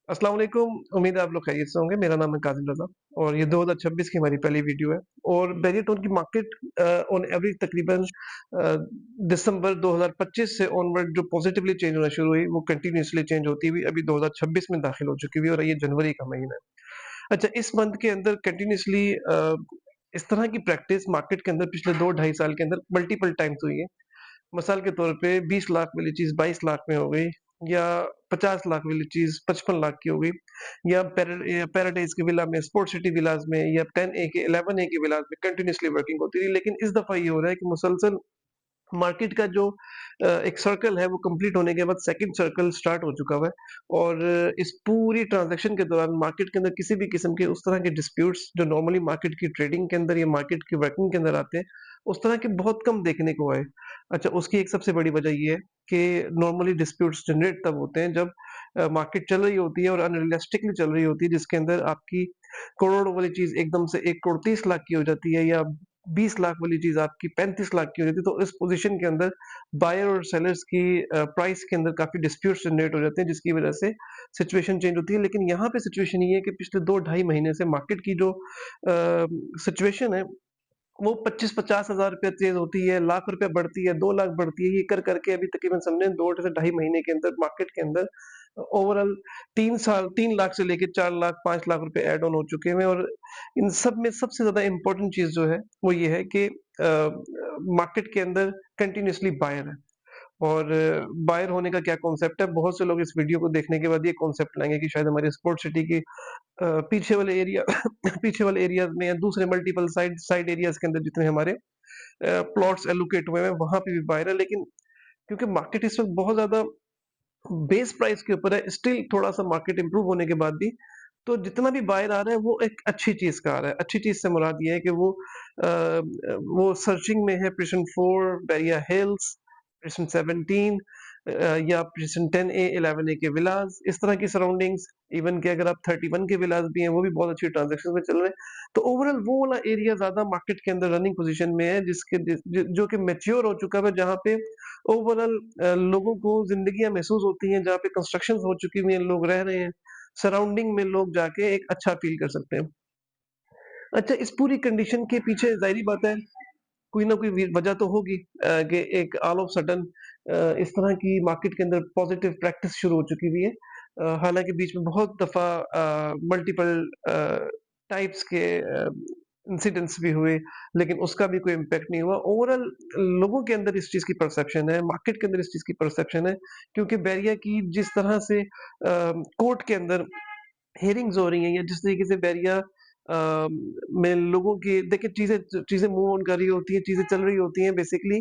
अस्सलाम वालेकुम। उम्मीद है आप लोग खैरियत से होंगे। मेरा नाम है काज़िम रज़ा और ये 2026 की हमारी पहली वीडियो है और बेरिएटोन की मार्केट ऑन एवरेज तकरीबन दिसंबर 2025 से ऑनवर्ड जो पॉजिटिवली चेंज होना शुरू हुई, वो कंटिन्यूअसली चेंज होती हुई अभी 2026 में दाखिल हो चुकी हुई और ये जनवरी का महीना है। अच्छा, इस मंथ के अंदर कंटिन्यूअसली इस तरह की प्रैक्टिस मार्केट के अंदर पिछले 2 ढाई साल के अंदर मल्टीपल टाइम्स हुई है। मिसाल के तौर पे 20 लाख वाली चीज़ 22 लाख में हो गई या 50 लाख वाली चीज़ 55 लाख की हो गई या पैराडाइज़ की विला में, स्पोर्ट सिटी विलाज़ में या 10 ए के 11 ए के विलाज़ में कंटिन्यूअसली वर्किंग होती रही। लेकिन इस दफ़ा ये हो रहा है कि मुसलसल मार्केट का जो एक सर्कल है वो कंप्लीट होने के बाद सेकंड सर्कल स्टार्ट हो चुका हुआ है और इस पूरी ट्रांज़ैक्शन के दौरान मार्केट के अंदर किसी भी किस्म के उस तरह के डिस्प्यूट्स जो नॉर्मली मार्केट की ट्रेडिंग के अंदर या मार्केट की वर्किंग के अंदर आते हैं, उस तरह के बहुत कम देखने को आए। अच्छा, उसकी एक सबसे बड़ी वजह ये है कि नॉर्मली डिस्प्यूट्स जनरेट तब होते हैं जब मार्केट चल रही होती है और अनरियलिस्टिकली चल रही होती है, जिसके अंदर आपकी करोड़ों वाली चीज़ एकदम से 1 करोड़ 30 लाख की हो जाती है या 20 लाख वाली चीज़ आपकी 35 लाख की हो जाती है। तो इस पोज़ीशन के अंदर बायर और सेलर्स की प्राइस के अंदर काफ़ी डिस्प्यूट्स जनरेट हो जाते हैं, जिसकी वजह से सिचुएशन चेंज होती है। लेकिन यहाँ पे सिचुएशन ये है कि पिछले 2 ढाई महीने से मार्केट की जो सिचुएशन है, वो 25-50 हज़ार रुपया तेज़ होती है, लाख रुपया बढ़ती है, 2 लाख बढ़ती है, ये कर के अभी तकरीबन समझें 2 से ढाई महीने के अंदर मार्केट के अंदर ओवरऑल 3 लाख से लेके 4 लाख, 5 लाख रुपए ऐड ऑन हो चुके हैं और इन सब में सबसे ज़्यादा इम्पोर्टेंट चीज़ जो है, वो ये है कि मार्केट के अंदर कंटीन्यूअसली बायर है। और बायर होने का क्या कॉन्सेप्ट है, बहुत से लोग इस वीडियो को देखने के बाद ये कॉन्सेप्ट लाएँगे कि शायद हमारी स्पोर्ट सिटी की पीछे वाले एरिया पीछे वाले एरियाज़ में या दूसरे मल्टीपल साइड साइड एरियाज़ के अंदर जितने हमारे प्लॉट्स एलोकेट हुए हैं, वहाँ पे भी बायर है। लेकिन क्योंकि मार्केट इस वक़्त बहुत ज़्यादा बेस प्राइस के ऊपर है, स्टिल थोड़ा-सा मार्केट इम्प्रूव होने के बाद भी, तो जितना भी बायर आ रहा है, वो एक अच्छी चीज़ का आ रहा है। अच्छी चीज़ से मुराद ये है कि वो सर्चिंग में है प्रिज़न 4, बैरिया हिल्स, प्रिज़न 17 या प्रिज़न 10 ए, 11 ए के विलाज़, इस तरह की सराउंडिंग्स, इवन कि अगर आप 31 के विलाज़ भी हैं, वो भी बहुत अच्छी ट्रांज़ैक्शन में चल रहे हैं। तो ओवरऑल वो वाला एरिया ज़्यादा मार्केट के अंदर रनिंग पोज़ीशन में है, जिसके जिस ज जो कि मैच्योर हो चुका है, जहाँ पे ओवरऑल लोगों को ज़िंदगियाँ महसूस होती हैं, जहाँ पे कंस्ट्रक्शंस हो चुकी हुई हैं, लोग रह रहे हैं, सराउंडिंग में लोग जाके एक अच्छा फ़ील कर सकते हैं। अच्छा, इस पूरी कंडीशन के पीछे ज़ाहिर-सी बात है, कोई ना कोई वजह तो होगी कि एक ऑल ऑफ सडन इस तरह की मार्केट के अंदर पॉजिटिव प्रैक्टिस शुरू हो चुकी हुई है। हालाँकि बीच में बहुत दफ़ा मल्टीपल टाइप्स के इंसिडेंट्स भी हुए, लेकिन उसका भी कोई इम्पैक्ट नहीं हुआ। ओवरॉल लोगों के अंदर इस चीज़ की परसेप्शन है, मार्केट के अंदर इस चीज़ की परसेप्शन है, क्योंकि बैरिया की जिस तरह से कोर्ट के अंदर हियरिंग्स हो रही हैं या जिस तरीके से बैरिया में लोगों की देखिए चीज़ें चीज़ें मूव ऑन कर रही होती हैं, चीज़ें चल रही होती हैं बेसिकली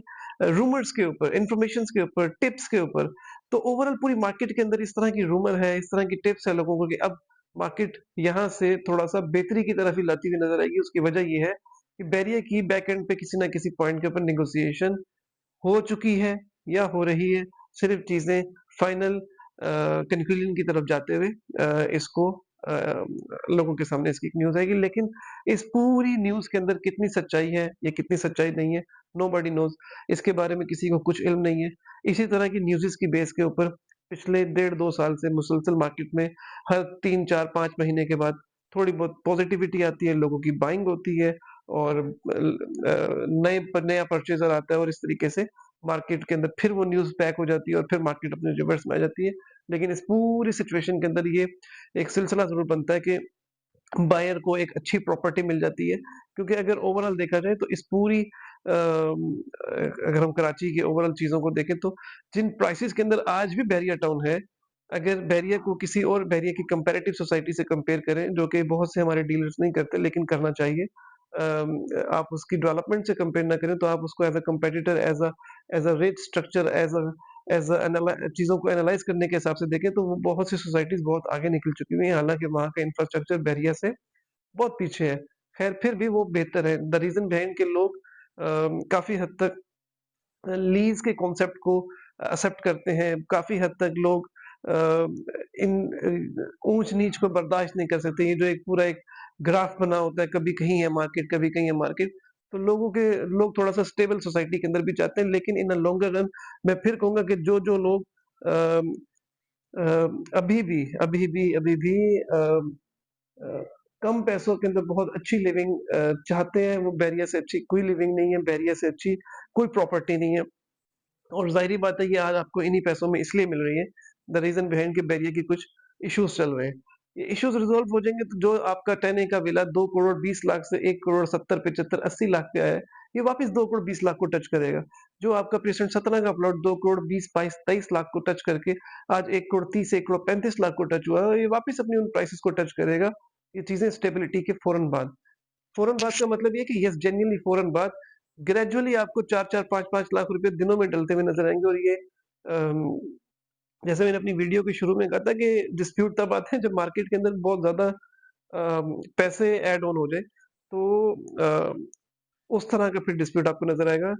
रूमर्स के ऊपर, इन्फॉर्मेशंस के ऊपर, टिप्स के ऊपर। तो ओवरऑल पूरी मार्केट के अंदर इस तरह की रूमर है, इस तरह की टिप्स है लोगों को कि अब मार्केट यहाँ से थोड़ा-सा बेहतरी की तरफ ही लाती हुई नज़र आएगी। उसकी वजह ये है कि बैरिया की बैक एंड पे किसी न किसी पॉइंट के ऊपर नेगोशिएशन हो चुकी है या हो रही है। सिर्फ़ चीज़ें फाइनल कंक्लूज़न की तरफ जाते हुए इसको लोगों के सामने इसकी एक न्यूज़ आएगी। लेकिन इस पूरी न्यूज़ के अंदर कितनी सच्चाई है या कितनी सच्चाई नहीं है, नोबडी नोज़। इसके बारे में किसी को कुछ इल्म नहीं है। इसी तरह की न्यूज़ेज़ की बेस के ऊपर पिछले डेढ़ 2 साल से मुसलसल मार्केट में हर 3, 4, 5 महीने के बाद थोड़ी बहुत पॉज़िटिविटी आती है, लोगों की बाइंग होती है और नया परचेज़र आता है और इस तरीके से मार्केट के अंदर फिर वो न्यूज़ बैक हो जाती है और फिर मार्केट अपने रिवर्स में आ जाती है। लेकिन इस पूरी सिचुएशन के अंदर ये एक सिलसिला ज़रूर बनता है कि बायर को एक अच्छी प्रॉपर्टी मिल जाती है, क्योंकि अगर ओवरऑल देखा जाए तो इस पूरी अगर हम कराची की ओवरऑल चीज़ों को देखें तो जिन प्राइसेज़ के अंदर आज भी बैरिया टाउन है, अगर बैरिया को किसी और बैरिया की कंपैरेटिव सोसाइटी से कंपेयर करें, जो कि बहुत से हमारे डीलर्स नहीं करते लेकिन करना चाहिए। आप उसकी डेवलपमेंट से कंपेयर ना करें, तो आप उसको as a competitor, as a rate structure, as a एनाला चीज़ों को एनालाइज़ करने के हिसाब से देखें, तो वो बहुत सी सोसाइटीज़ बहुत आगे निकल चुकी हुई हैं, हालाँकि वहाँ का इंफ्रास्ट्रक्चर बैरिया से बहुत पीछे है। ख़ैर फिर भी वो बेहतर है। द रीज़न बिहाइंड के लोग काफ़ी हद तक लीज़ के कॉन्सेप्ट को एक्सेप्ट करते हैं। काफ़ी हद तक लोग अ, इन ऊँच-नीच को बर्दाश्त नहीं कर सकते। ये जो एक पूरा एक ग्राफ बना होता है, कभी कहीं है मार्केट, कभी कहीं है मार्केट। तो लोग थोड़ा-सा स्टेबल सोसाइटी के अंदर भी चाहते हैं, लेकिन इन द लॉन्गर रन मैं फिर कहूँगा कि जो-जो लोग अ अभी भी अ, कम पैसों के अंदर बहुत अच्छी लिविंग चाहते हैं। वो बैरिया से अच्छी कोई लिविंग नहीं है, बैरिया से अच्छी कोई प्रॉपर्टी नहीं है। और ज़ाहिर-सी बात है ये आज आपको इन्हीं पैसों में इसलिए मिल रही है, द रीज़न बिहाइंड कि बैरिया के कुछ इश्यूज़ चल रहे हैं। ये इश्यूज़ रिज़ॉल्व हो जाएँगे तो जो आपका 10 ए का विला 2 करोड़ 20 लाख से 1 करोड़ 70, 75, 80 लाख पे आया है, ये वापस 2 करोड़ 20 लाख को टच करेगा। जो आपका प्रेसिडेंट सतना का प्लॉट 2 करोड़ 20, 22, 23 लाख को टच करके आज 1 करोड़ 30, 1 करोड़ 35 लाख को टच हुआ है, ये वापस अपनी उन प्राइसेज़ को टच करेगा। ये चीज़ें स्टेबिलिटी के फ़ौरन बाद का मतलब ये है कि यस जेन्युइनली फ़ौरन बाद ग्रेजुअली आपको 4-4 5-5 लाख रुपए दिनों में डलते हुए नज़र आएँगे और ये अम, जैसे मैंने अपनी वीडियो के शुरू में कहा था कि डिस्प्यूट तब आते हैं जब मार्केट के अंदर बहुत ज़्यादा पैसे ऐड ऑन हो जाए। तो उस तरह का फिर डिस्प्यूट आपको नज़र आएगा।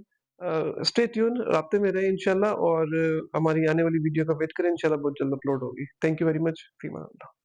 स्टे ट्यून्ड राब्ते में रहें इंशाल्लाह और हमारी आने वाली वीडियो का वेट करें इंशाल्लाह बहुत जल्द अपलोड होगी। Thank you very much. फीमा अल्लाह।